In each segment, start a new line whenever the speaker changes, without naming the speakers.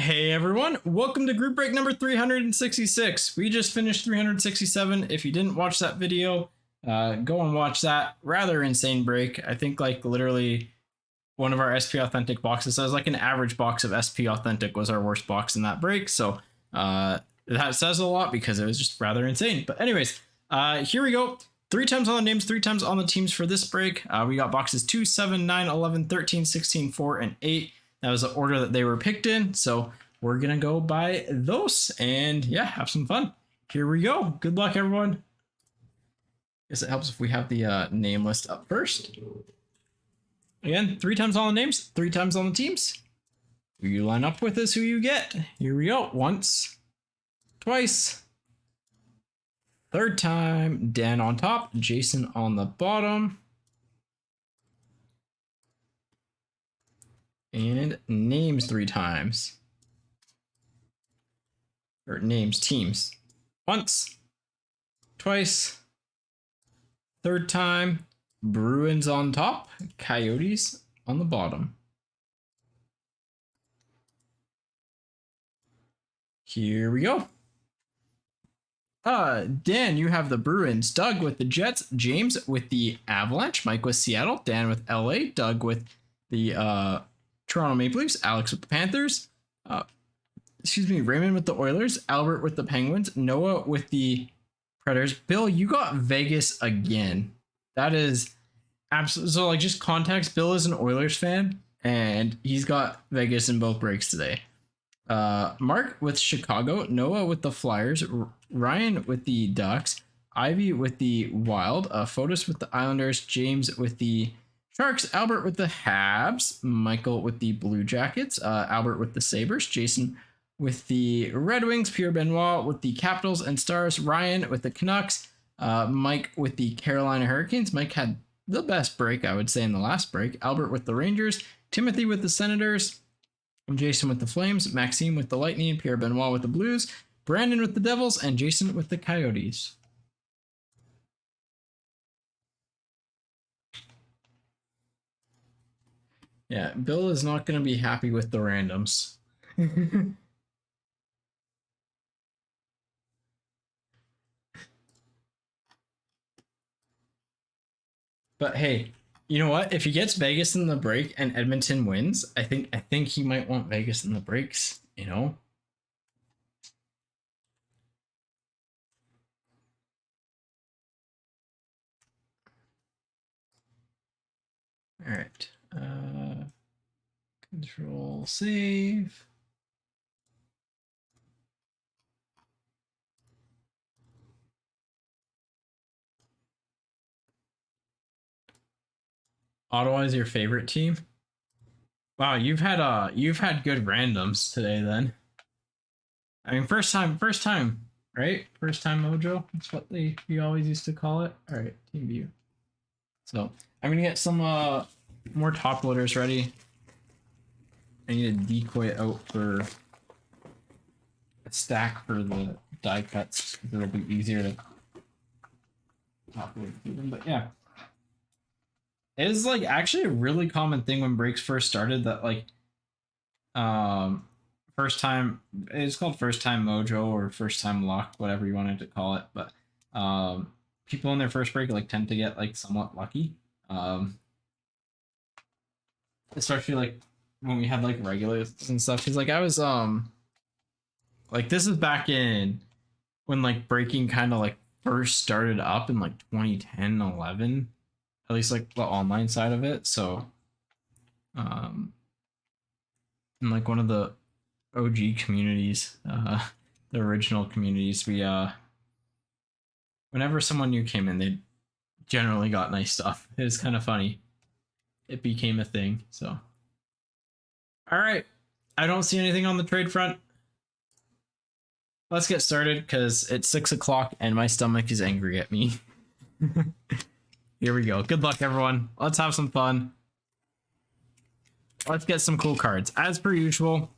Hey everyone, welcome to group break number 366. We just finished 367. If you didn't watch that video, go and watch that. Rather insane break. I think like literally one of our SP Authentic boxes, so it was like an average box of SP Authentic was our worst box in that break. So that says a lot because it was just rather insane. But anyways, here we go. 3 times on the names, 3 times on the teams for this break. We got boxes 2, 7, 9, 11, 13, 16, 4, and 8. That was the order that they were picked in. So we're going to go by those and yeah, have some fun. Here we go. Good luck, everyone. Guess it helps if we have the name list up first. Again, 3 times on the names, 3 times on the teams. Who you line up with is who you get. Here we go. Once, twice, third time. Dan on top, Jason on the bottom. And names 3 times. Or names, teams. Once, twice, third time. Bruins on top, Coyotes on the bottom. Here we go. Dan, you have the Bruins. Doug with the Jets. James with the Avalanche. Mike with Seattle. Dan with LA. Doug with the Toronto Maple Leafs. Alex with the Panthers. Raymond with the Oilers. Albert with the Penguins. Noah with the Predators. Bill, you got Vegas again. That is absolutely, so like just context, Bill is an Oilers fan and he's got Vegas in both breaks today. Mark with Chicago. Noah with the Flyers. Ryan with the Ducks. Ivy with the Wild. Fotis with the Islanders. James with the Sharks. Albert with the Habs. Michael with the Blue Jackets. Albert with the Sabres. Jason with the Red Wings. Pierre Benoit with the Capitals and Stars. Ryan with the Canucks. Mike with the Carolina Hurricanes. Mike had the best break, I would say, in the last break. Albert with the Rangers. Timothy with the Senators. Jason with the Flames. Maxime with the Lightning. Pierre Benoit with the Blues. Brandon with the Devils. And Jason with the Coyotes. Yeah, Bill is not going to be happy with the randoms. But hey, you know what? If he gets Vegas in the break and Edmonton wins, I think he might want Vegas in the breaks, you know? All right. Control save. Ottawa is your favorite team? Wow, you've had good randoms today then. I mean, first time, right? First time mojo. That's what you always used to call it. All right, team view. So I'm gonna get some more top loaders ready. I need a decoy out for a stack for the die cuts because it'll be easier to top load through them. But yeah. It is like actually a really common thing when breaks first started that like first time, it's called first time mojo or first time luck, whatever you wanted to call it, but people in their first break like tend to get like somewhat lucky, especially like when we had like regulars and stuff, because like I was like this is back in when like breaking kind of like first started up in like 2010 11, at least like the online side of it. So in like one of the OG communities, the original communities, we whenever someone new came in, they generally got nice stuff. It was kind of funny. It became a thing. So all right, I don't see anything on the trade front. Let's get started because it's 6 o'clock and my stomach is angry at me. Here we go. Good luck, everyone. Let's have some fun. Let's get some cool cards. As per usual,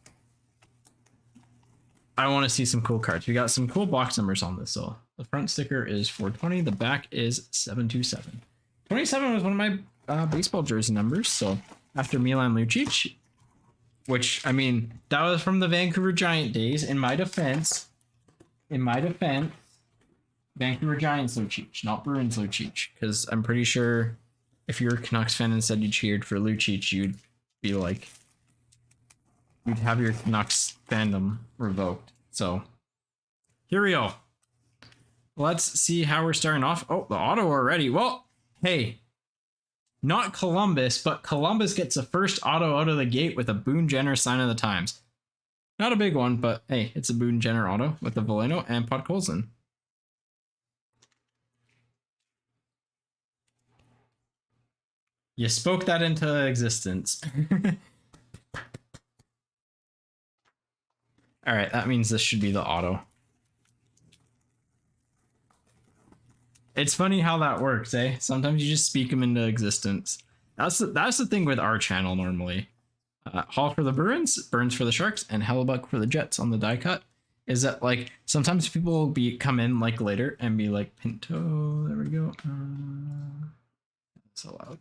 I want to see some cool cards. We got some cool box numbers on this. So the front sticker is 420. The back is 727. 27 was one of my baseball jersey numbers. So after Milan Lucic, which, I mean, that was from the Vancouver Giant days. In my defense, Vancouver Giants Lucic, not Bruins Lucic, because I'm pretty sure if you're a Canucks fan and said you cheered for Lucic, you'd be like, you'd have your Canucks fandom revoked. So here we go. Let's see how we're starting off. Oh, the auto already. Well, hey, not Columbus, but Columbus gets the first auto out of the gate with a Boone Jenner sign of the times. Not a big one, but hey, it's a Boone Jenner auto with the Veleno and Podkolzin. You spoke that into existence. All right, that means this should be the auto. It's funny how that works, eh? Sometimes you just speak them into existence. That's the thing with our channel normally. Hall for the Bruins, Burns for the Sharks, and Hellebuck for the Jets on the die cut. Is that like sometimes people will come in like later and be like Pinto. There we go. That's allowed.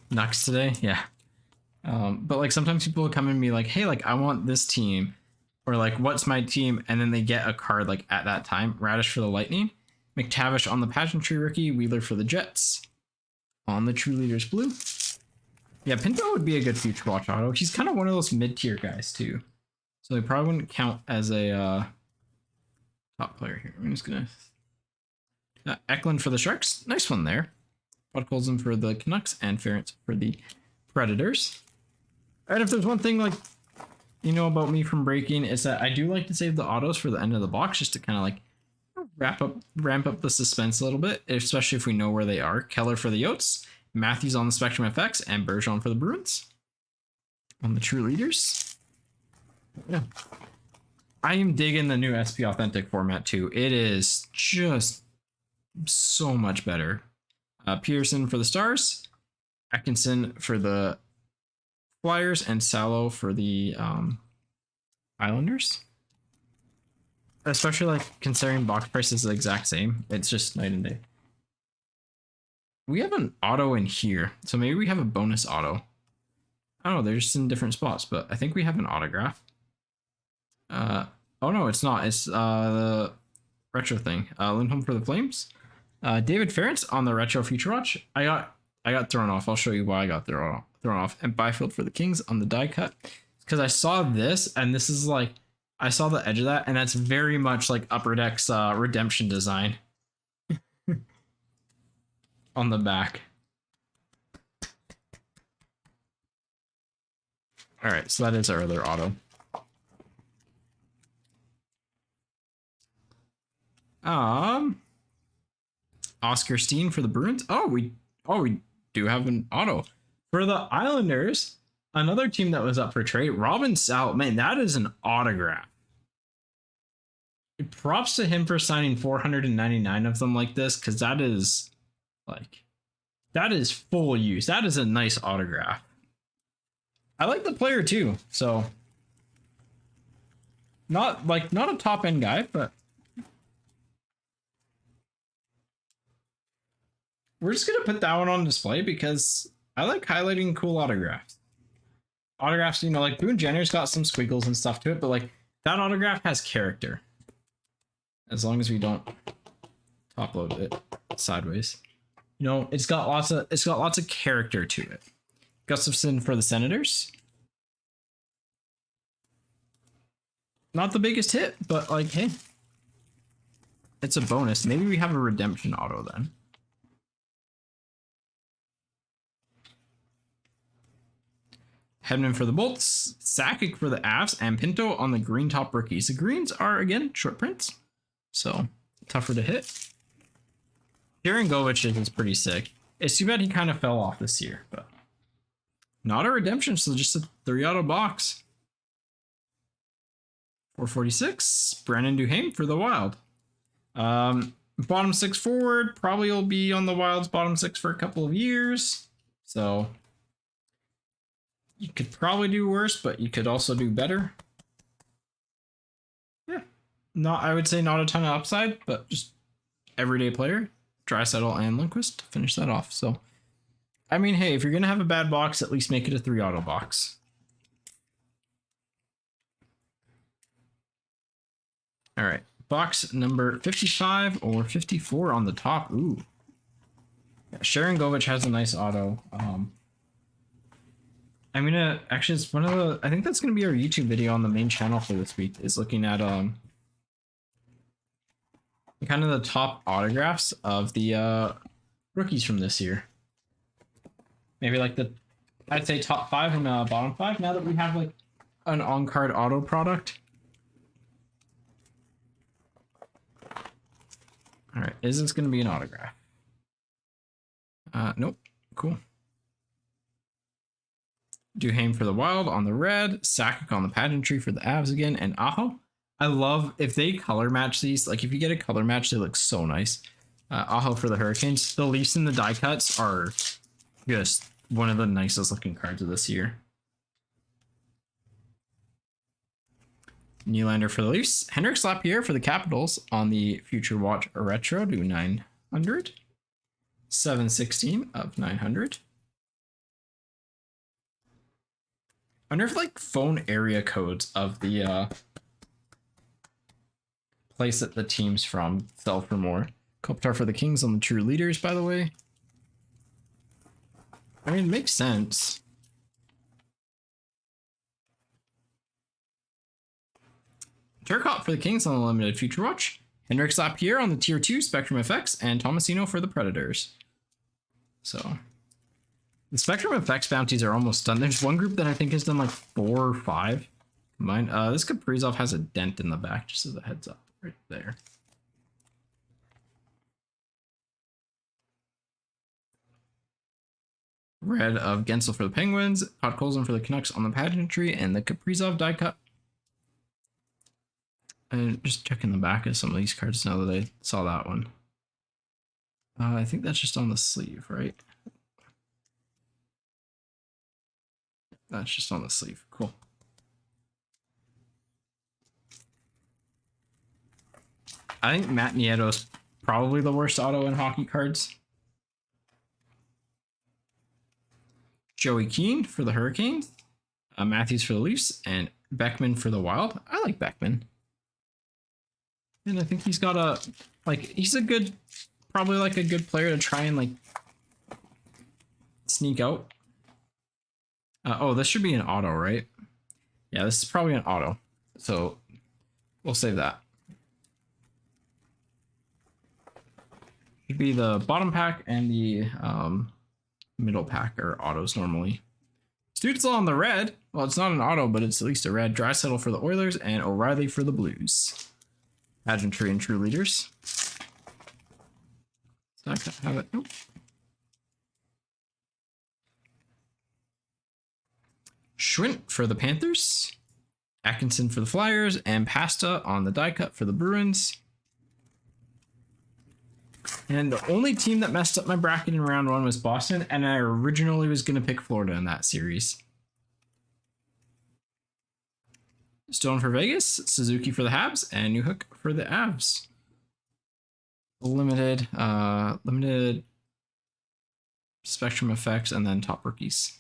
Nucks today, yeah. But like sometimes people will come in and be like, hey, like I want this team, or like what's my team, and then they get a card like at that time. Radish for the Lightning, McTavish on the Pageantry rookie, Wheeler for the Jets on the True Leaders blue. Yeah, Pinto would be a good future watch auto. He's kind of one of those mid-tier guys too, so they probably wouldn't count as a top player here. I'm just gonna Eklund for the Sharks, nice one there. Podkolzin for the Canucks and Ferentz for the Predators. And if there's one thing like you know about me from breaking, is that I do like to save the autos for the end of the box just to kind of like ramp up the suspense a little bit, especially if we know where they are. Keller for the Yotes, Matthews on the Spectrum FX, and Bergeron for the Bruins on the True Leaders. Yeah, I am digging the new SP Authentic format too. It is just so much better. Pearson for the Stars, Atkinson for the Flyers, and Salo for the Islanders. Especially like considering box price is the exact same. It's just night and day. We have an auto in here, so maybe we have a bonus auto. I don't know, they're just in different spots, but I think we have an autograph. Oh no, it's not. It's the retro thing. Lindholm for the Flames. David Ferentz on the retro Future Watch. I got thrown off. I'll show you why I got thrown off. And Byfield for the Kings on the die cut, because I saw this, and this is like I saw the edge of that, and that's very much like Upper Deck's redemption design on the back. All right, so that is our other auto. Oscar Steen for the Bruins. Oh, we do have an auto for the Islanders. Another team that was up for trade. Robin Sal, man, that is an autograph. Props to him for signing 499 of them like this, because that is full use. That is a nice autograph. I like the player too, so not a top end guy, but we're just gonna put that one on display because I like highlighting cool autographs. Autographs, you know, like Boone Jenner's got some squiggles and stuff to it, but like that autograph has character. As long as we don't top load it sideways. You know, it's got lots of character to it. Gustafson for the Senators. Not the biggest hit, but like, hey, it's a bonus. Maybe we have a redemption auto then. Hedman for the Bolts, Sakic for the Avs, and Pinto on the green top rookies. The greens are, again, short prints, so tougher to hit. Jaron Govich is pretty sick. It's too bad he kind of fell off this year, but not a redemption, so just a 3-auto box. 446, Brandon Duhaime for the Wild. Bottom 6 forward, probably will be on the Wild's bottom 6 for a couple of years, so you could probably do worse, but you could also do better. Yeah, I would say not a ton of upside, but just everyday player. Draisaitl and Lundqvist to finish that off. So I mean, hey, if you're going to have a bad box, at least make it a 3 auto box. All right. Box number 55 or 54 on the top. Ooh. Yeah, Sharon Govich has a nice auto. I'm gonna actually, it's one of the, I think that's gonna be our YouTube video on the main channel for this week, is looking at kind of the top autographs of the rookies from this year. Maybe like the, I'd say top 5 and bottom 5, now that we have like an on-card auto product. All right, is this gonna be an autograph? Nope. Cool. Duhaime for the Wild on the red, Sakic on the pageantry for the Avs again, and Aho. I love if they color match these. Like if you get a color match, they look so nice. Aho for the Hurricanes. The Leafs and the die cuts are just one of the nicest looking cards of this year. Nylander for the Leafs. Henrik Lapierre for the Capitals on the Future Watch Retro to 900. 716 of 900. I wonder if like phone area codes of the place that the team's from sell for more. Kopitar for the Kings on the True Leaders, by the way. I mean, it makes sense. Turcotte for the Kings on the Limited Future Watch. Henrik Lapierre on the Tier 2 Spectrum FX, and Tomasino for the Predators. So the Spectrum FX bounties are almost done. There's one group that I think has done like 4 or 5 combined. This Kaprizov has a dent in the back, just as a heads up right there. Red of Gensel for the Penguins, Podkolzin for the Canucks on the pageantry, and the Kaprizov die cut. And just checking the back of some of these cards now that I saw that one. I think that's just on the sleeve, right? That's just on the sleeve. Cool. I think Matt Nieto's probably the worst auto in hockey cards. Joey Keane for the Hurricanes, Matthews for the Leafs, and Beckman for the Wild. I like Beckman. And I think he's got a, like, he's a good, probably like a good player to try and like sneak out. Oh, this should be an auto, right? Yeah, this is probably an auto. So we'll save that. Should be the bottom pack and the middle pack are autos normally. Stützle on the red. Well, it's not an auto, but it's at least a red. Draisaitl for the Oilers and O'Reilly for the Blues. Pageantry and True Leaders. So I have it. Nope. Schwint for the Panthers. Atkinson for the Flyers. And Pasta on the die cut for the Bruins. And the only team that messed up my bracket in round 1 was Boston, and I originally was going to pick Florida in that series. Stone for Vegas, Suzuki for the Habs, and Newhook for the Avs. Limited Spectrum effects, and then top rookies.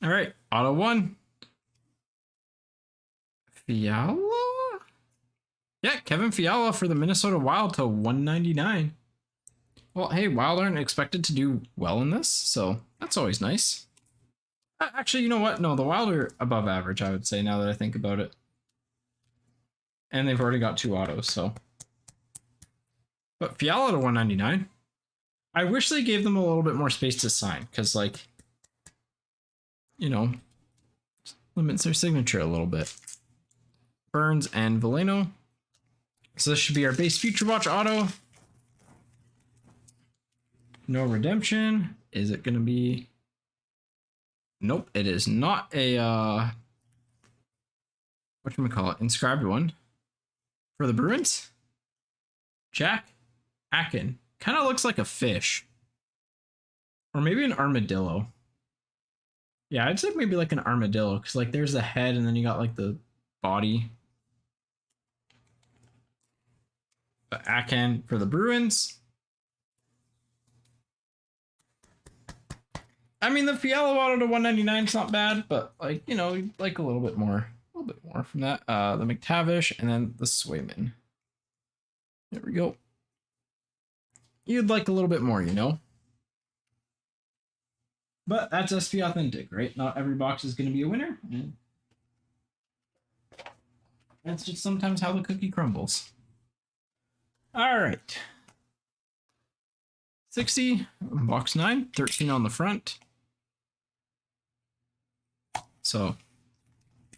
All right, auto 1. Fiala? Yeah, Kevin Fiala for the Minnesota Wild to 199. Well, hey, Wild aren't expected to do well in this, so that's always nice. Actually, you know what? No, the Wild are above average, I would say, now that I think about it. And they've already got 2 autos, so. But Fiala to 199. I wish they gave them a little bit more space to sign, because, like, you know, limits their signature a little bit. Burns and Veleno. So this should be our base Future Watch auto. No redemption. Is it going to be? Nope, it is not a whatchamacallit, inscribed one. For the Bruins, Jack Akin. Kind of looks like a fish. Or maybe an armadillo. Yeah, I'd say maybe like an armadillo, because like there's the head and then you got like the body. But Akin for the Bruins. I mean, the Fialo auto to 199 is not bad, but like, you know, you'd like a little bit more from that. The McTavish and then the Swayman. There we go. You'd like a little bit more, you know? But that's SP Authentic, right? Not every box is going to be a winner. And that's just sometimes how the cookie crumbles. All right. 60, box 9, 13 on the front. So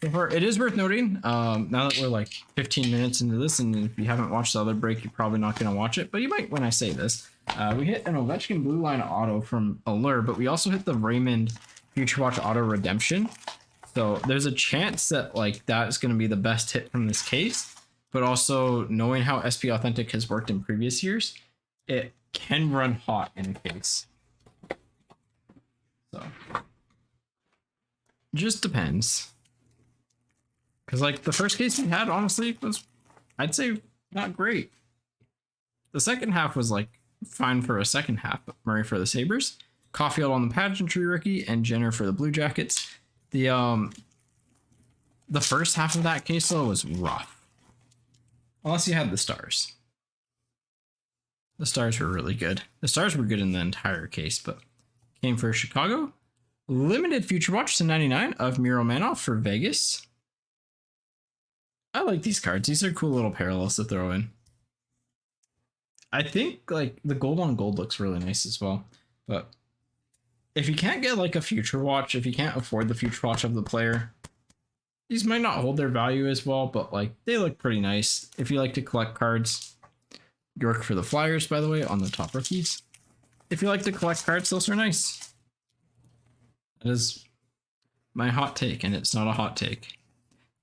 it is worth noting, now that we're like 15 minutes into this, and if you haven't watched the other break, you're probably not going to watch it, but you might when I say this. We hit an Ovechkin Blue Line auto from Allure, but we also hit the Raymond Future Watch auto redemption. So there's a chance that like that's going to be the best hit from this case, but also knowing how SP Authentic has worked in previous years, it can run hot in a case. So just depends. Because like the first case we had honestly was, I'd say, not great. The second half was like fine for a second half, but Murray for the Sabres, Caulfield on the pageantry rookie, and Jenner for the Blue Jackets. The first half of that case though was rough. Unless you had the Stars. The Stars were really good. The Stars were good in the entire case, but came for Chicago. Limited Future Watch to 99 of Miro Manoff for Vegas. I like these cards. These are cool little parallels to throw in. I think like the gold on gold looks really nice as well. But if you can't get like a Future Watch, if you can't afford the Future Watch of the player, these might not hold their value as well, but like they look pretty nice. If you like to collect cards, York for the Flyers, by the way, on the top rookies. If you like to collect cards, those are nice. That is my hot take, and it's not a hot take.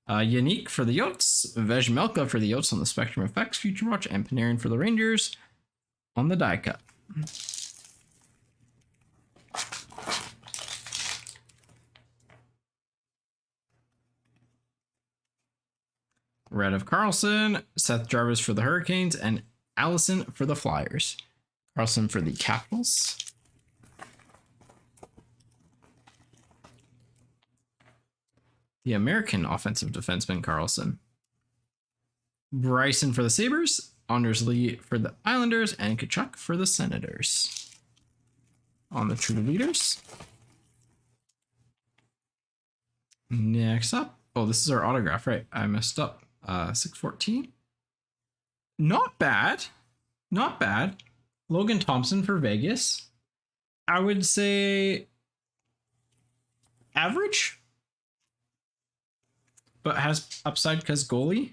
Yannick for the Yotes, Vejmelka for the Yotes on the Spectrum Effects Future Watch, and Panarin for the Rangers on the die cut. Red of Carlson, Seth Jarvis for the Hurricanes, and Allison for the Flyers. Carlson for the Capitals. The American offensive defenseman Carlson. Bryson for the Sabres, Anders Lee for the Islanders, and Kachuk for the Senators. On the True Leaders. Next up. Oh, this is our autograph, right? I messed up. 614. Not bad. Not bad. Logan Thompson for Vegas. I would say average, but has upside because goalie.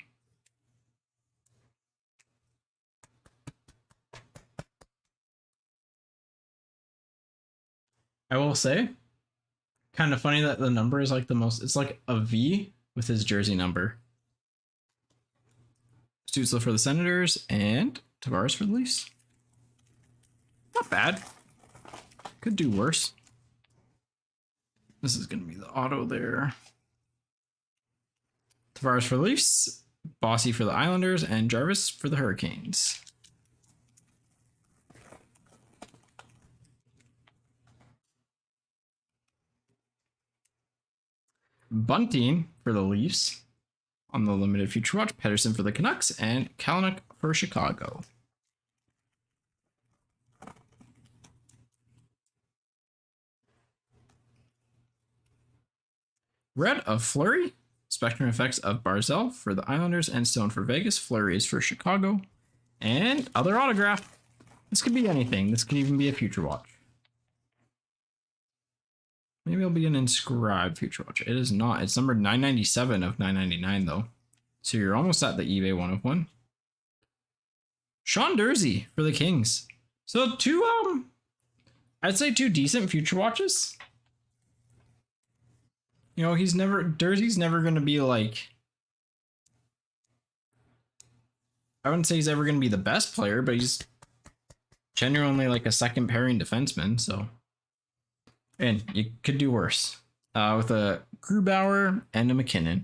I will say, kind of funny that the number is like the most, it's like a V with his jersey number. Stützle for the Senators and Tavares for the Leafs. Not bad. Could do worse. This is going to be the auto there. Tavares for the Leafs, Bossy for the Islanders, and Jarvis for the Hurricanes. Bunting for the Leafs on the limited Future Watch, Pedersen for the Canucks, and Kalanick for Chicago. Red of Fleury, Spectrum Effects of Barzell for the Islanders, and Stone for Vegas. Fleury is for Chicago. And other autograph. This could be anything. This could even be a Future Watch. Maybe it'll be an inscribed Future Watch. It is not. It's numbered 997 of 999 though. So you're almost at the eBay 1 of 1. Sean Durzi for the Kings. So I'd say two decent Future Watches. You know, Durzi's never going to be like, I wouldn't say he's ever going to be the best player, but he's genuinely like a second pairing defenseman. So, and you could do worse with a Grubauer and a McKinnon.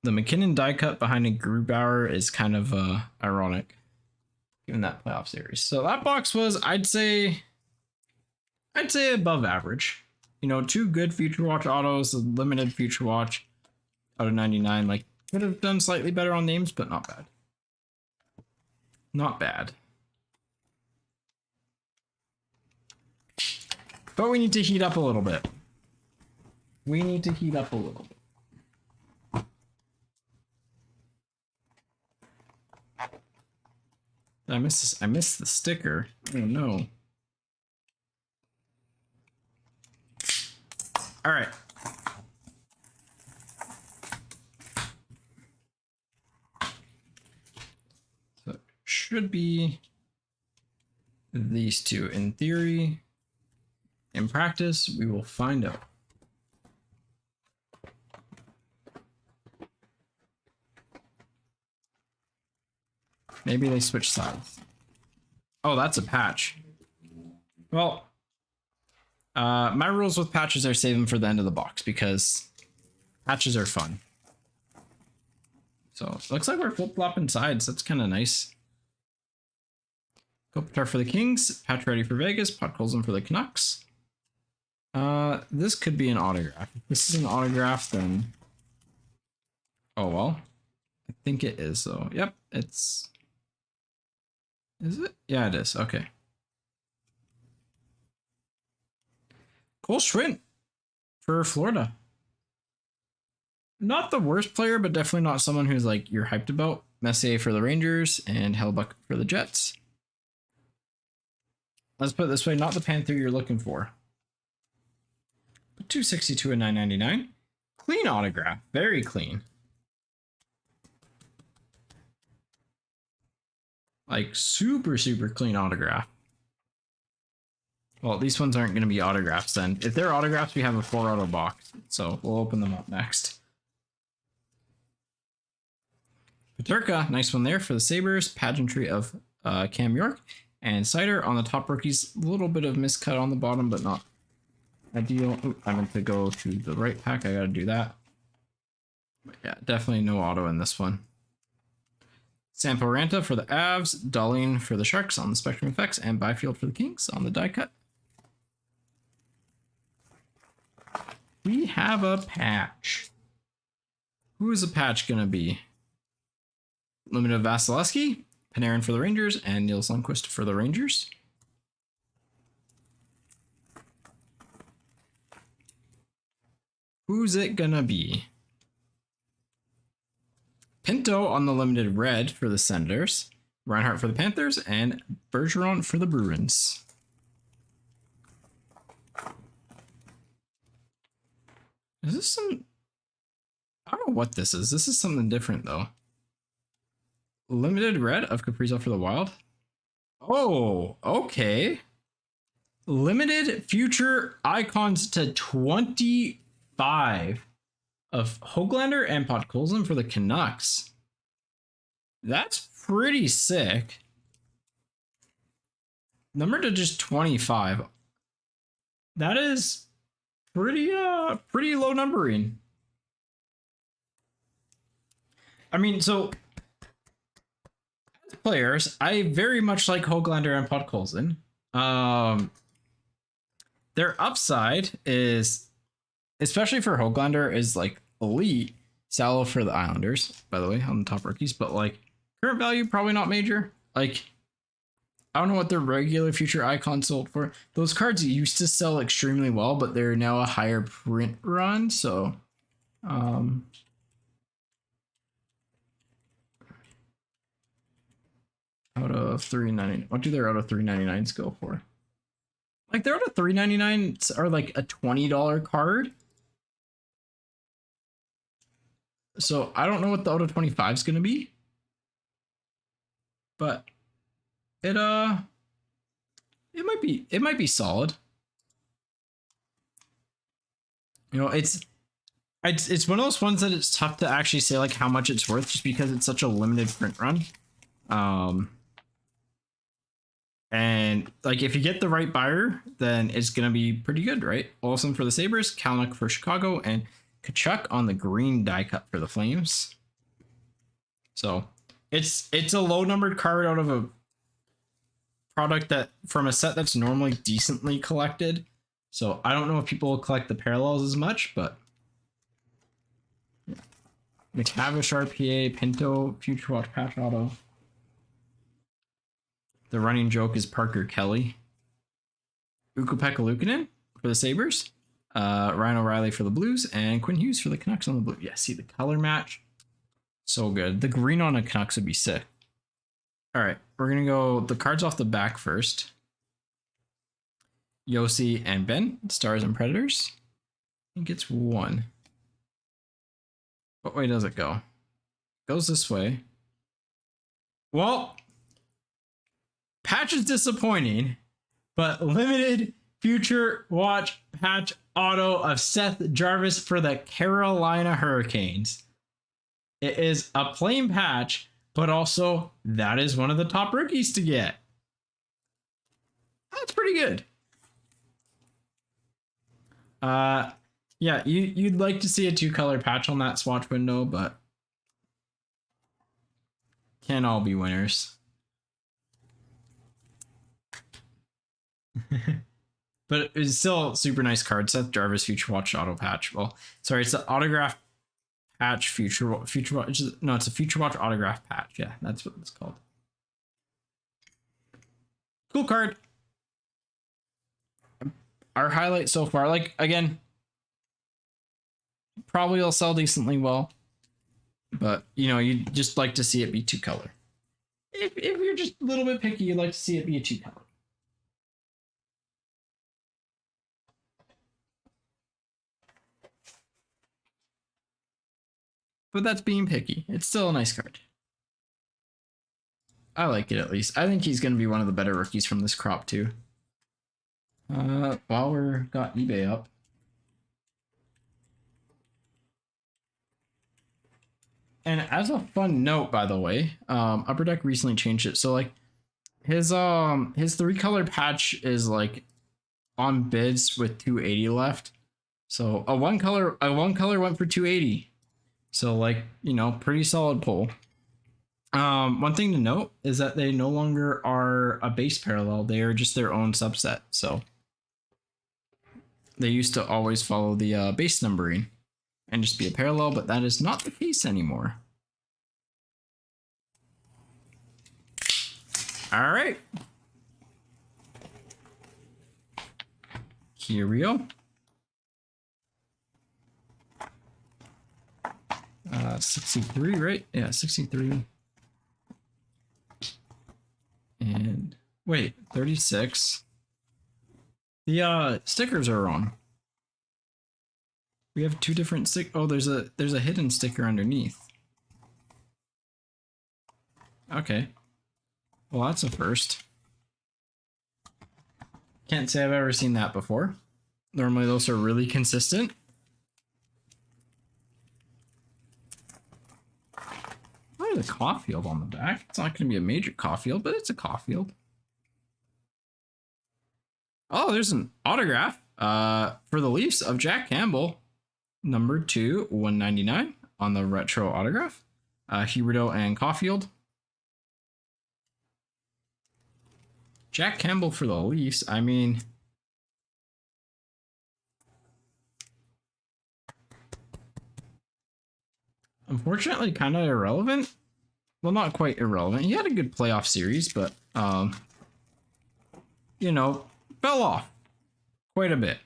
The McKinnon die cut behind a Grubauer is kind of ironic given that playoff series. So that box was, I'd say I'd say above average. You know, 2 good Future Watch autos, a limited Future Watch out of 99. Like, could have done slightly better on names, but not bad. Not bad. But we need to heat up a little bit. We need to heat up a little bit. I missed the sticker. Oh no. All right. So it should be these two in theory. In practice, we will find out. Maybe they switch sides. Oh, that's a patch. Well, my rules with patches are save them for the end of the box because patches are fun. So looks like we're flip-flopping sides. That's kind of nice. Kopitar for the Kings, patch ready for Vegas, Podkolzin for the Canucks. This could be an autograph. If this is an autograph, then... Oh, well. I think it is, though. Yep, it's... Is it? Yeah, it is. Okay. Cole Schwinn for Florida. Not the worst player, but definitely not someone who's like you're hyped about. Messier for the Rangers and Hellbuck for the Jets. Let's put it this way, not the Panther you're looking for. 262 and 999. Clean autograph. Very clean. Like super, super clean autograph. Well, these ones aren't going to be autographs then. If they're autographs, we have a 4 auto box. So we'll open them up next. Peterka, nice one there for the Sabres. Pageantry of Cam York. And Cider on the top rookies. A little bit of miscut on the bottom, but not ideal. Ooh, I meant to go to the right pack. I got to do that. But yeah, definitely no auto in this one. Sampo Ranta for the Avs, Darlene for the Sharks on the Spectrum Effects, and Byfield for the Kings on the die cut. We have a patch. Who is the patch going to be? Limited Vasilevsky, Panarin for the Rangers, and Nils Lundqvist for the Rangers. Who's it going to be? Pinto on the limited red for the Senators, Reinhardt for the Panthers, and Bergeron for the Bruins. Is this some... I don't know what this is. This is something different, though. Limited red of Kaprizov for the Wild. Oh, okay. Limited future icons to 25 of Höglander and Podkolzin for the Canucks. That's pretty sick. Number to just 25. That is pretty low numbering. I mean, so as players, I very much like Höglander and Podkolzin. Their upside is, especially for Höglander, is like elite. Salo for the Islanders, by the way, on the top rookies, but like current value, probably not major. Like, I don't know what their regular future icon sold for. Those cards used to sell extremely well, but they're now a higher print run. So, out of 399, what do their out of 399s go for? Like their out of 399s are like a $20 card. So I don't know what the out of 25 is going to be, but it might be solid. You know, it's one of those ones that it's tough to actually say like how much it's worth just because it's such a limited print run. And like if you get the right buyer, then it's gonna be pretty good, right? Olsen for the Sabres, Kalnick for Chicago, and Kachuk on the green die cut for the Flames. So it's a low numbered card out of a product that from a set that's normally decently collected. So I don't know if people will collect the parallels as much, but McTavish RPA, Pinto, Future Watch Patch Auto. The running joke is Parker Kelly. Ukko-Pekka Luukkonen for the Sabres. Ryan O'Reilly for the Blues. And Quinn Hughes for the Canucks on the Blue. Yeah, see the color match. So good. The green on a Canucks would be sick. All right, we're going to go the cards off the back first. Yossi and Ben, Stars and Predators. I think it's 1. What way does it go? It goes this way. Well, patch is disappointing, but limited Future Watch patch auto of Seth Jarvis for the Carolina Hurricanes. It is a plain patch, but also that is one of the top rookies to get. That's pretty good. Yeah, you'd like to see a 2-color patch on that swatch window, but can't all be winners. But it's still a super nice card. Seth Jarvis Future Watch auto patch. Well, sorry, it's the autograph patch Future Watch. No, it's a Future Watch autograph patch. Yeah, that's what it's called. Cool card. Our highlight so far, like, again, probably will sell decently well, but you know, you'd just like to see it be 2-color. If you're just a little bit picky, you'd like to see it be a 2-color. But that's being picky. It's still a nice card. I like it at least. I think he's going to be one of the better rookies from this crop too. While we're got eBay up. And as a fun note, by the way, Upper Deck recently changed it. So like his 3-color patch is like on bids with 280 left. So a one color went for 280. So like, you know, pretty solid pull. One thing to note is that they no longer are a base parallel. They are just their own subset. So they used to always follow the base numbering and just be a parallel, but that is not the case anymore. All right. Here we go. 63, right? Yeah, 63. And wait, 36. The stickers are wrong. We have 2 different oh, there's a hidden sticker underneath. Okay. Well, that's a first. Can't say I've ever seen that before. Normally those are really consistent. There's a Caulfield on the back. It's not going to be a major Caulfield, but it's a Caulfield. Oh, there's an autograph for the Leafs of Jack Campbell, number 2, 199 on the retro autograph. Huberdeau and Caulfield. Jack Campbell for the Leafs. I mean, unfortunately, kind of irrelevant. Well, not quite irrelevant. He had a good playoff series, but, you know, fell off quite a bit.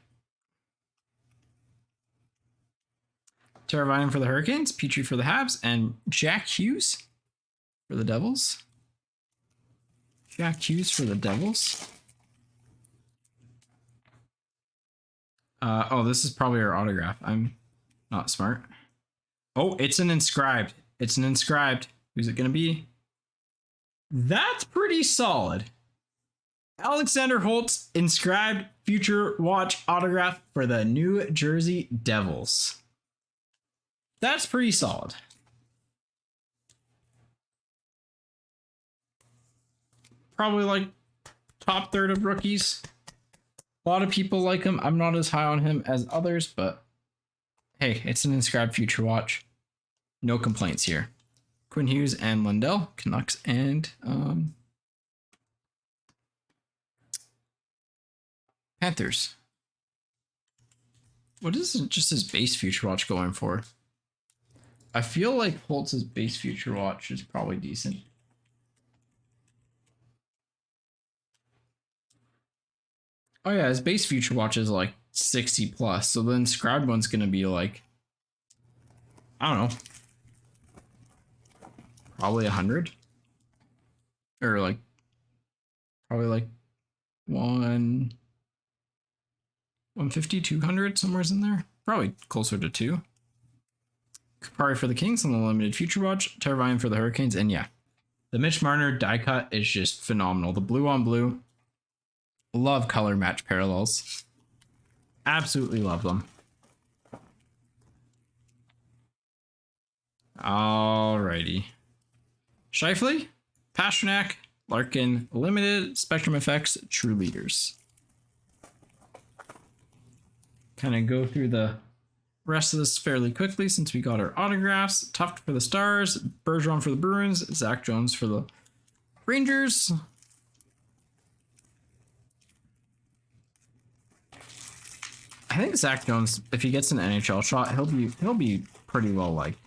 Teravainen for the Hurricanes, Petrie for the Habs, and Jack Hughes for the Devils. Jack Hughes for the Devils. Oh, this is probably our autograph. I'm not smart. Oh, it's an inscribed. It's an inscribed. Who's it going to be? That's pretty solid. Alexander Holtz, inscribed Future Watch autograph for the New Jersey Devils. That's pretty solid. Probably like top third of rookies. A lot of people like him. I'm not as high on him as others, but hey, it's an inscribed Future Watch. No complaints here. Quinn Hughes and Lundell, Canucks and Panthers. What is just his base Future Watch going for? I feel like Holtz's base Future Watch is probably decent. Oh yeah, his base Future Watch is like 60 plus. So then Scribed one's gonna be like, I don't know, probably 100, or like probably like 150, 200, somewhere's in there. Probably closer to 2. Kupari for the Kings on the limited Future Watch, Terravion for the Hurricanes, and yeah, the Mitch Marner die cut is just phenomenal. The blue on blue, love color match parallels, absolutely love them. Alrighty, Scheifele, Pasternak, Larkin, limited Spectrum Effects, True Leaders. Kind of go through the rest of this fairly quickly since we got our autographs. Tuft for the Stars, Bergeron for the Bruins, Zach Jones for the Rangers. I think Zach Jones, if he gets an NHL shot, he'll be pretty well liked.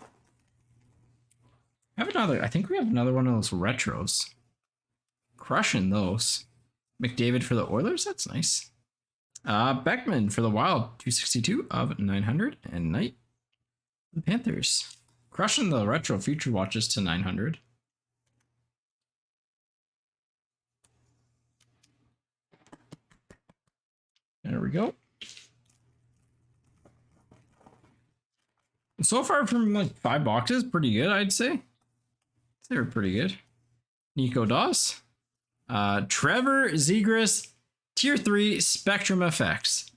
I think we have another one of those retros. Crushing those. McDavid for the Oilers, that's nice. Beckman for the Wild, 262 of 900, and Knight the Panthers. Crushing the retro Future Watches to 900. There we go. So far from like 5 boxes, pretty good, I'd say. They were pretty good. Nico Doss. Trevor Zegras, Tier 3 Spectrum Effects.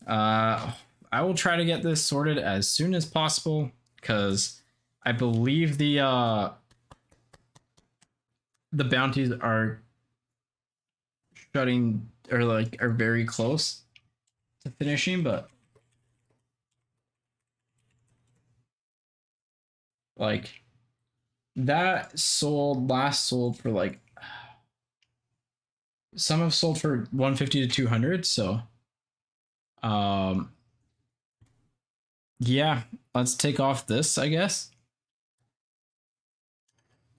I will try to get this sorted as soon as possible because I believe the bounties are shutting or like are very close to finishing, but like that last sold for like, some have sold for 150 to 200, so yeah, let's take off this, I guess.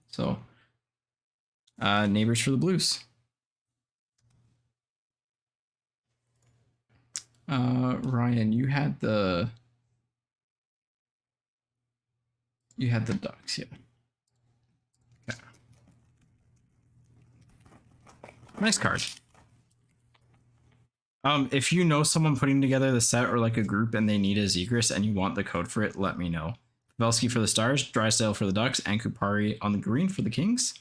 So Neighbors for the Blues. Ryan, you had the Ducks, yeah. Okay. Nice card. If you know someone putting together the set or like a group and they need a Zegras and you want the code for it, let me know. Pavelski for the Stars, Drysdale for the Ducks, and Kupari on the green for the Kings.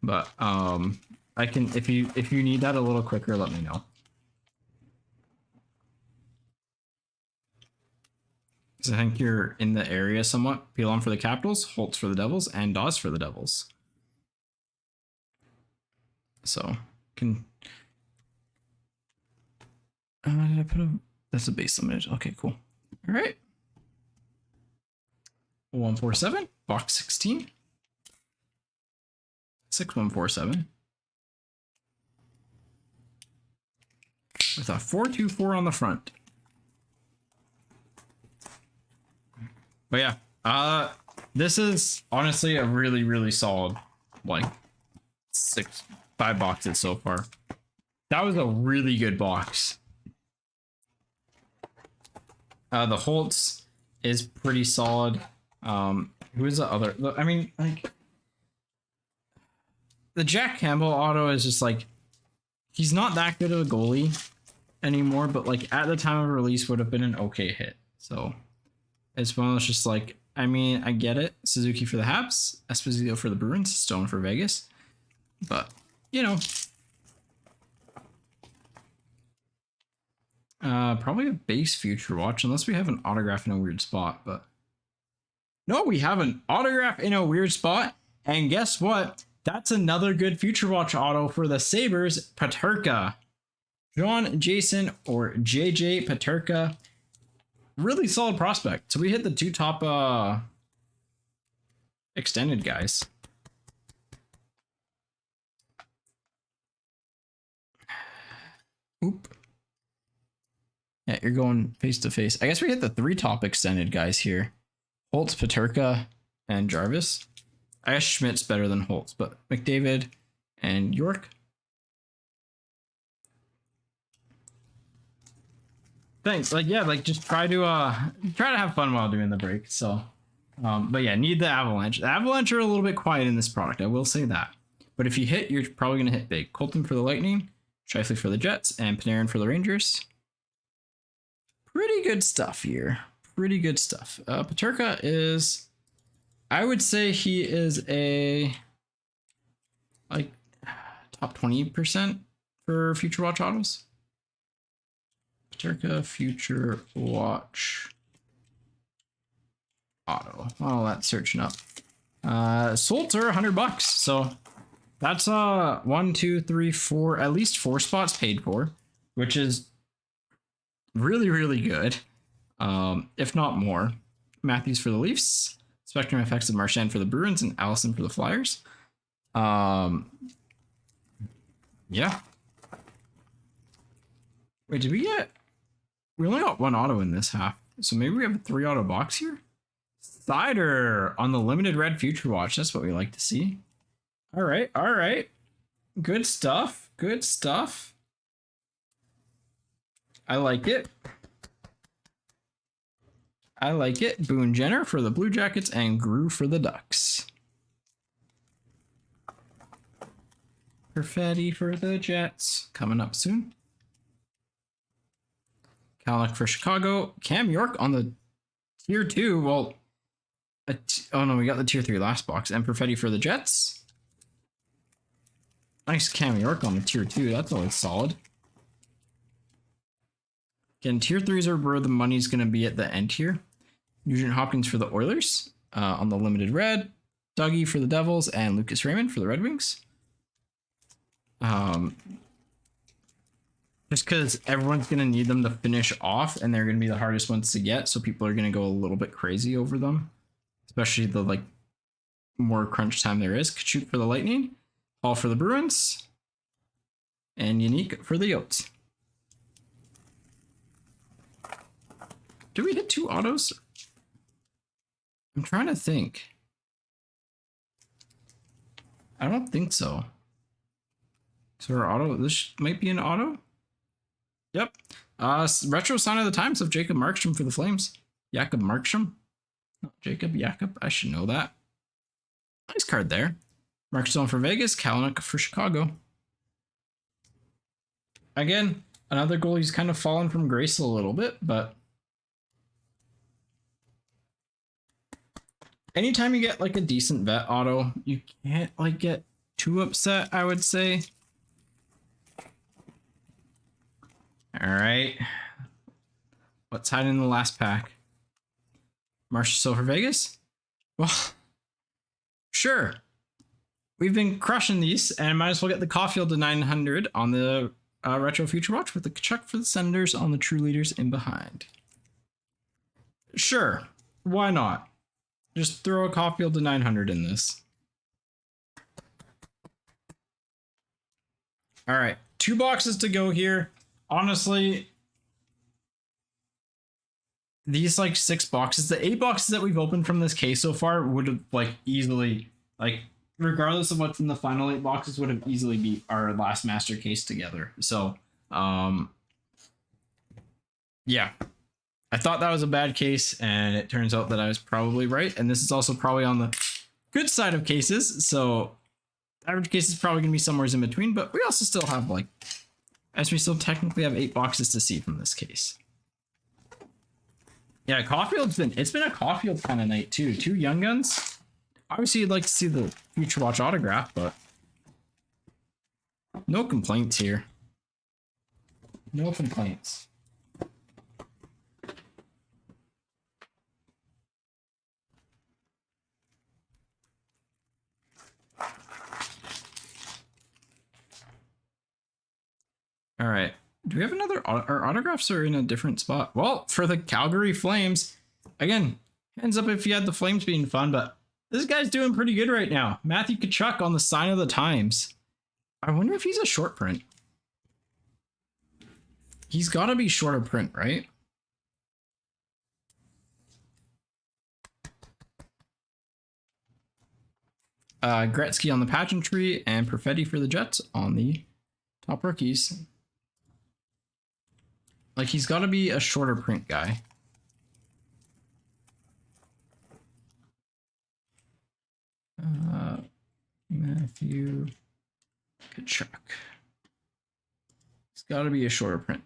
But I can, if you need that a little quicker, let me know. So I think you're in the area somewhat. Pilon for the Capitals, Holtz for the Devils, and Dawes for the Devils. So can did I put a, that's a base image. Okay, cool. All right. 147, box 16. 6147. With a 424 on the front. But yeah, this is honestly a really, really solid, like 5 boxes so far. That was a really good box. The Holtz is pretty solid. Who is the other? I mean, like the Jack Campbell auto is just like, he's not that good of a goalie anymore, but like at the time of release would have been an okay hit. So it's one of those just like, I mean, I get it. Suzuki for the Habs, Esposito for the Bruins, Stone for Vegas, but you know, probably a base Future Watch unless we have an autograph in a weird spot. But no, we have an autograph in a weird spot, and guess what? That's another good Future Watch auto for the Sabres. Peterka, John Jason or JJ Peterka. Really solid prospect. So we hit the 2 top extended guys. Oop. Yeah, you're going face to face. I guess we hit the 3 top extended guys here. Holtz, Paterka, and Jarvis. I guess Schmidt's better than Holtz, but McDavid and York. Thanks. Like, yeah, like just try to have fun while doing the break. So, but yeah, need the Avalanche. The Avalanche are a little bit quiet in this product. I will say that. But if you hit, you're probably going to hit big. Colton for the Lightning, Scheifele for the Jets, and Panarin for the Rangers. Pretty good stuff here. Pretty good stuff. Paterka is, I would say he is a like top 20% for Future Watch autos. Paterka Future Watch auto. Oh, that's searching up. Sold are $100. So that's 1, 2, 3, 4, at least 4 spots paid for, which is really, really good. If not more. Matthews for the Leafs, Spectrum Effects of Marchand for the Bruins, and Allison for the Flyers. Yeah. Wait, did we get? We only got 1 auto in this half, so maybe we have a 3 auto box here. Cider on the limited red Future Watch. That's what we like to see. All right, all right. Good stuff. Good stuff. I like it. I like it. Boone Jenner for the Blue Jackets and Grew for the Ducks. Perfetti for the Jets. Coming up soon. Kalanick for Chicago. Cam York on the tier 2. Well, oh no, we got the tier 3 last box. And Perfetti for the Jets. Nice Cam York on the tier 2. That's always solid. Again, tier 3s are where the money's going to be at the end here. Nugent Hopkins for the Oilers on the limited red. Dougie for the Devils and Lucas Raymond for the Red Wings. Just because everyone's going to need them to finish off and they're going to be the hardest ones to get. So people are going to go a little bit crazy over them. Especially the like more crunch time there is. Kachuk for the Lightning. Paul for the Bruins. And Unique for the Yotes. Did we hit 2 autos? I'm trying to think. I don't think so. So our auto, this might be an auto. Yep. Retro sign of the times of Jacob Markstrom for the Flames. Jakob Markstrom. Not Jacob, Jakob. I should know that. Nice card there. Markstrom for Vegas. Kalanick for Chicago. Again, another goal he's kind of fallen from grace a little bit, but anytime you get like a decent vet auto, you can't like get too upset, I would say. All right. What's hiding in the last pack? Marshall for Vegas? Well, sure. We've been crushing these and might as well get the Caulfield to 900 on the Retro Future Watch with the Kachuk for the Senators on the True Leaders in behind. Sure. Why not? Just throw a Caulfield to 900 in this. All right. 2 boxes to go here. Honestly, these like 6 boxes, the 8 boxes that we've opened from this case so far would have like easily, like regardless of what's in the final 8 boxes, would have easily beat our last master case together. So, yeah, I thought that was a bad case and it turns out that I was probably right. And this is also probably on the good side of cases. So average case is probably gonna be somewhere in between, but we also still have like, as we still technically have 8 boxes to see from this case. Yeah, Caulfield's been, it's been a Caulfield kind of night too. 2 young guns. Obviously you'd like to see the Future Watch autograph, but no complaints here. No complaints. All right. Do we have another? Our autographs are in a different spot. Well, for the Calgary Flames, again, hands up if you had the Flames being fun, but this guy's doing pretty good right now. Matthew Tkachuk on the sign of the times. I wonder if he's a short print. He's got to be shorter print, right? Gretzky on the pageantry and Perfetti for the Jets on the top rookies. Like, he's got to be a shorter print guy. Matthew Tkachuk. It's got to be a shorter print.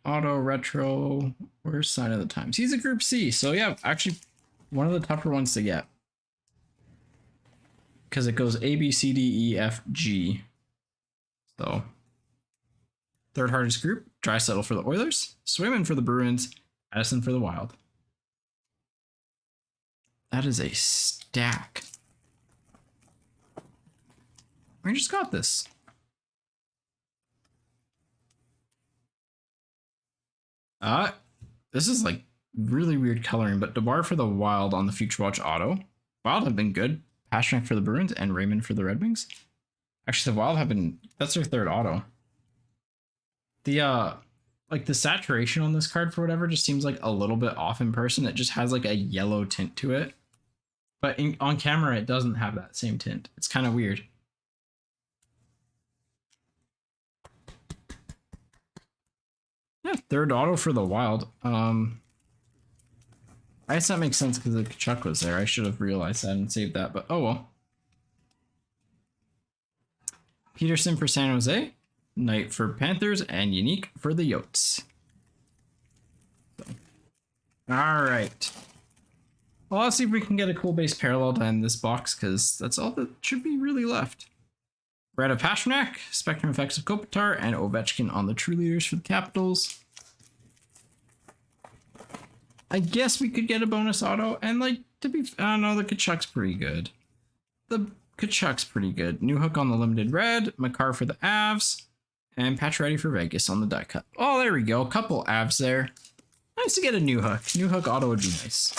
Auto retro. Where's Sign of the Times? He's a Group C, so yeah, actually one of the tougher ones to get because it goes A, B, C, D, E, F, G. So third hardest group: Draisaitl for the Oilers, Swayman for the Bruins, Addison for the Wild. That is a stack. We just got this. This is like really weird coloring, but DeBar for the Wild on the Future Watch auto. Wild have been good. Pastrnak for the Bruins and Raymond for the Red Wings. Actually, the Wild have been, that's their third auto. The like the saturation on this card for whatever just seems like a little bit off in person. It just has like a yellow tint to it. But on camera, it doesn't have that same tint. It's kind of weird. Yeah, third auto for the Wild. I guess that makes sense because the Tkachuk was there. I should have realized that and saved that, but oh well. Peterson for San Jose, Knight for Panthers, and Unique for the Yotes. So. All right. Well, let's see if we can get a cool base parallel to end this box because that's all that should be really left. Red of Pastrnak, Spectrum Effects of Kopitar, and Ovechkin on the True Leaders for the Capitals. I guess we could get a bonus auto, and like, to be, I don't know, the Tkachuk's pretty good. The Tkachuk's pretty good. New Hook on the Limited Red, Makar for the Avs, and Pacioretty for Vegas on the die cut. Oh, there we go. A couple Avs there. Nice to get a New Hook. New Hook auto would be nice.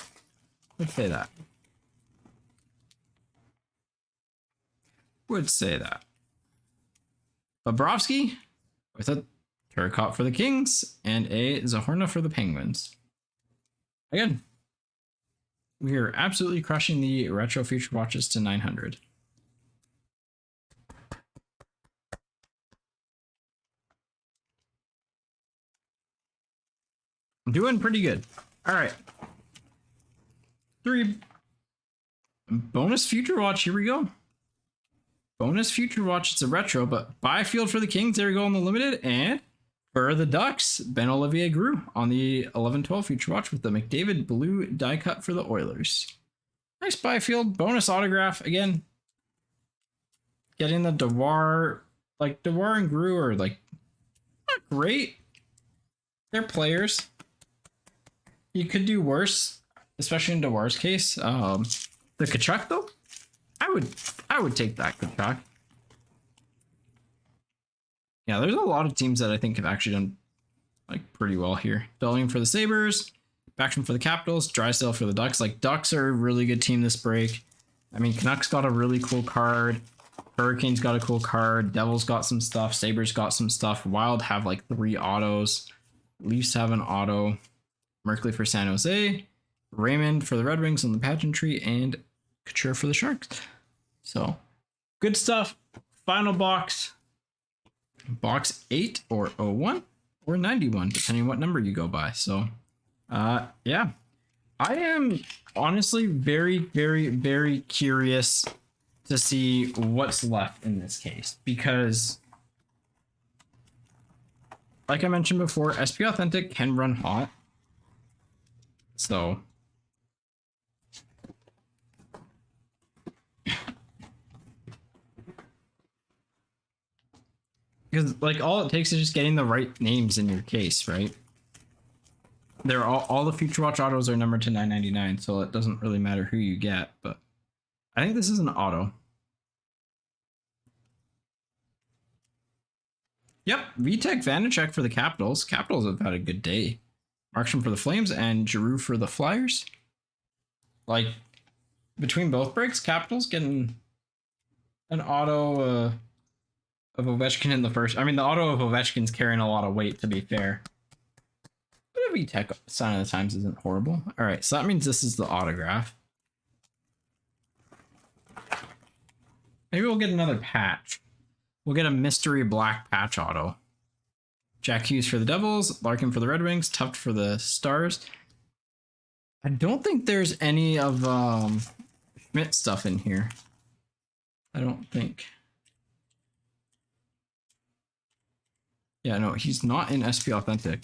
Would say that. Would say that. Bobrovsky with a Turcotte for the Kings and a Zahorna for the Penguins. Again, we are absolutely crushing the retro future watches to 900. I'm doing pretty good. All right. 3 bonus future watch. Here we go. Bonus future watch. It's a retro, but Byfield for the Kings. There we go on the limited. And for the Ducks, Ben Olivier Grew on the 11-12 future watch with the McDavid blue die cut for the Oilers. Nice Byfield bonus autograph again. Getting the Dewar, like Dewar and Grew are like not great. They're players. You could do worse, especially in Dewar's case. The Tkachuk though, I would take that Tkachuk. Yeah, there's a lot of teams that I think have actually done like pretty well here. Bellingham for the Sabres, Backstrom for the Capitals, Drysdale for the Ducks. Like Ducks are a really good team this break. I mean, Canucks got a really cool card. Hurricanes got a cool card. Devils got some stuff. Sabres got some stuff. Wild have like 3 autos. Leafs have an auto. Merkley for San Jose. Raymond for the Red Wings on the pageantry. And Couture for the Sharks. So, good stuff. Final box. Box 8 or 01 or 91, depending on what number you go by. So, yeah. I am honestly very, very, very curious to see what's left in this case. Because, like I mentioned before, SP Authentic can run hot. So... because like all it takes is just getting the right names in your case, right? They're all the Future Watch autos are numbered to 999, so it doesn't really matter who you get, but I think this is an auto. Yep, Vitek Vanacek for the Capitals. Capitals have had a good day. Markstrom for the Flames and Giroux for the Flyers. Like between both breaks, Capitals getting an auto of Ovechkin in the first. I mean, the auto of Ovechkin's carrying a lot of weight, to be fair. But a VTech sign of the times isn't horrible. All right, so that means this is the autograph. Maybe we'll get another patch. We'll get a mystery black patch auto. Jack Hughes for the Devils, Larkin for the Red Wings, Tuft for the Stars. I don't think there's any of Schmidt stuff in here. I don't think. Yeah, no, he's not in SP Authentic.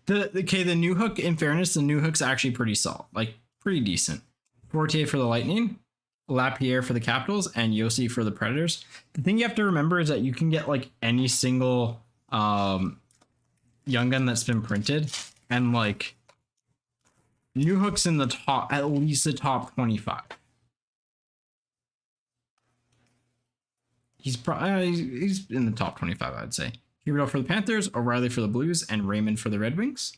The new hook, in fairness, the new hook's actually pretty solid, like pretty decent. Fortier for the Lightning, Lapierre for the Capitals, and Yossi for the Predators. The thing you have to remember is that you can get like any single young gun that's been printed, and like new hooks in the top, at least the top 25. He's probably he's in the top 25, I'd say. Hero for the Panthers, O'Reilly for the Blues, and Raymond for the Red Wings.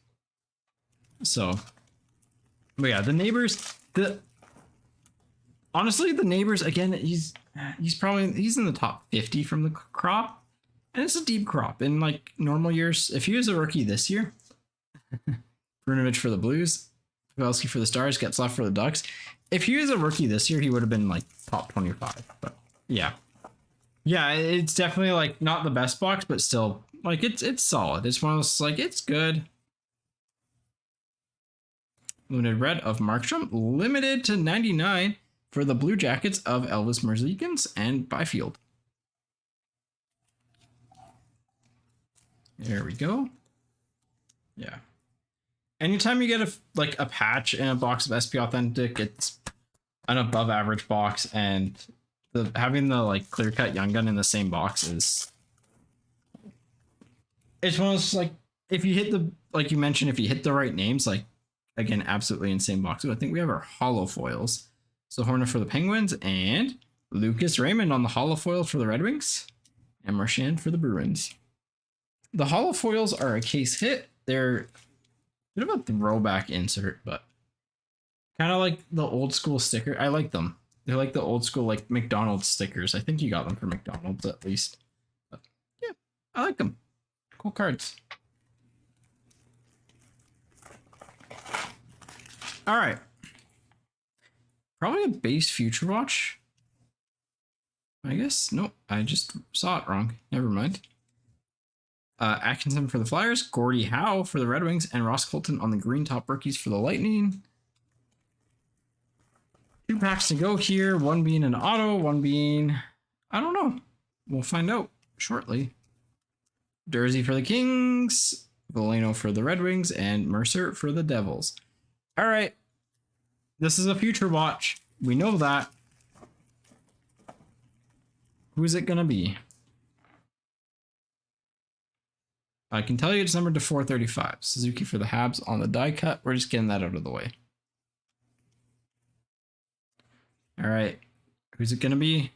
So, but yeah, the neighbors. Honestly, the neighbors again. He's in the top 50 from the crop, and it's a deep crop. In like normal years, if he was a rookie this year, Brunovich for the Blues, Pavelski for the Stars, Getzlaf for the Ducks. If he was a rookie this year, he would have been like top 25. But yeah. Yeah, it's definitely like not the best box, but still like it's solid. It's one of those like it's good. Limited red of Markstrom, limited to 99 for the Blue Jackets of Elvis Merzlikins and Byfield. There we go. Yeah. Anytime you get a patch in a box of SP Authentic, it's an above average box, and having the like clear cut young gun in the same box is it's one of those like if you hit the like you mentioned if you hit the right names, like again absolutely insane box. So I think we have our holo foils. So Horner for the Penguins and Lucas Raymond on the holo foils for the Red Wings and Marchand for the Bruins. The holo foils are a case hit. They're a bit of a throwback insert, but kind of like the old school sticker. I like them. They're like the old school, like McDonald's stickers. I think you got them for McDonald's at least. But yeah, I like them. Cool cards. All right. Probably a base Future Watch. I guess. Nope. I just saw it wrong. Never mind. Atkinson for the Flyers, Gordie Howe for the Red Wings, and Ross Colton on the green top rookies for the Lightning. 2 packs to go here, one being an auto, one being, I don't know. We'll find out shortly. Dursey for the Kings, Veleno for the Red Wings, and Mercer for the Devils. All right. This is a Future Watch. We know that. Who's it going to be? I can tell you it's numbered to 435. Suzuki for the Habs on the die cut. We're just getting that out of the way. All right. Who's it going to be?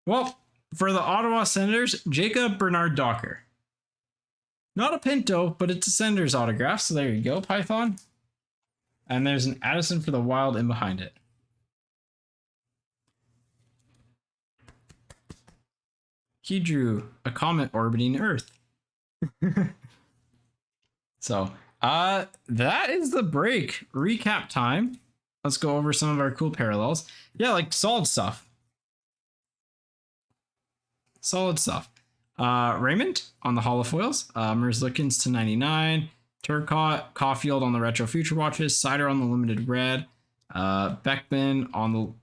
Well, for the Ottawa Senators, Jacob Bernard Docker. Not a Pinto, but it's a Senators autograph. So there you go, Python. And there's an Addison for the Wild in behind it. He drew a comet orbiting Earth. So, that is the break. Recap time. Let's go over some of our cool parallels. Yeah, like solid stuff. Solid stuff. Raymond on the holofoils. Merzlikins to 99. Turcotte, Caulfield on the retro Future Watches. Sider on the limited red. Beckman on the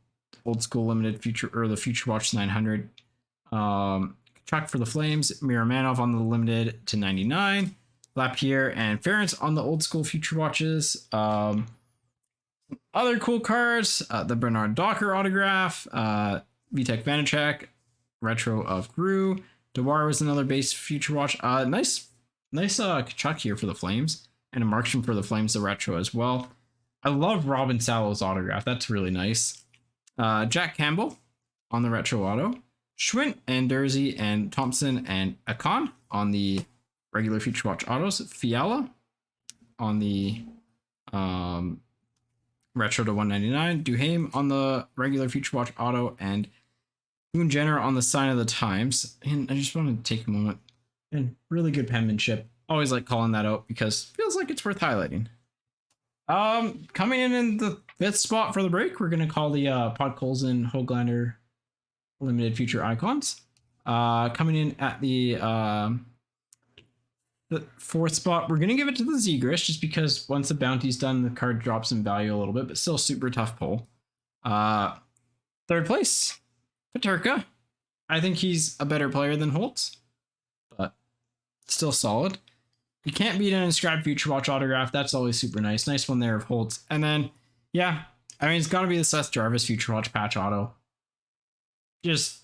old school limited future or the Future Watch 900. Chuck for the Flames. Miramanov on the limited to 99. Lapierre and Ference on the old school Future Watches. Other cool cards, the Bernard Docker autograph, Vitek Vanacek, retro of Grew. Dewar was another base Future Watch. Nice Kachuk here for the Flames, and a Markstrom for the Flames, the retro as well. I love Robin Salo's autograph. That's really nice. Jack Campbell on the retro auto. Schwint and Dursey and Thompson and Akon on the regular Future Watch autos. Fiala on the Retro to 199. Duhaime on the regular Future Watch auto, and Boone Jenner on the Sign of the Times. And I just want to take a moment. And really good penmanship. Always like calling that out because it feels like it's worth highlighting. Coming in the 5th spot for the break, we're gonna call the Podkolzin Hoglander Limited Future Icons. Coming in at the 4th spot, we're gonna give it to the Zegris just because once the bounty's done, the card drops in value a little bit, but still super tough pull. 3rd place, Peterka. I think he's a better player than Holtz, but still solid. You can't beat an inscribed Future Watch autograph. That's always super nice. Nice one there of Holtz. And then, yeah, I mean, it's got to be the Seth Jarvis Future Watch patch auto. Just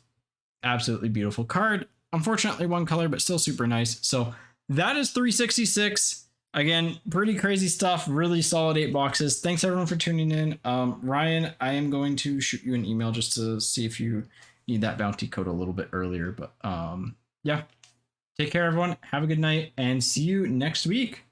absolutely beautiful card. Unfortunately, one color, but still super nice. So that is 366. Again, pretty crazy stuff. Really solid 8 boxes. Thanks everyone for tuning in. Ryan, I am going to shoot you an email just to see if you need that bounty code a little bit earlier. But yeah. Take care, everyone. Have a good night, and see you next week.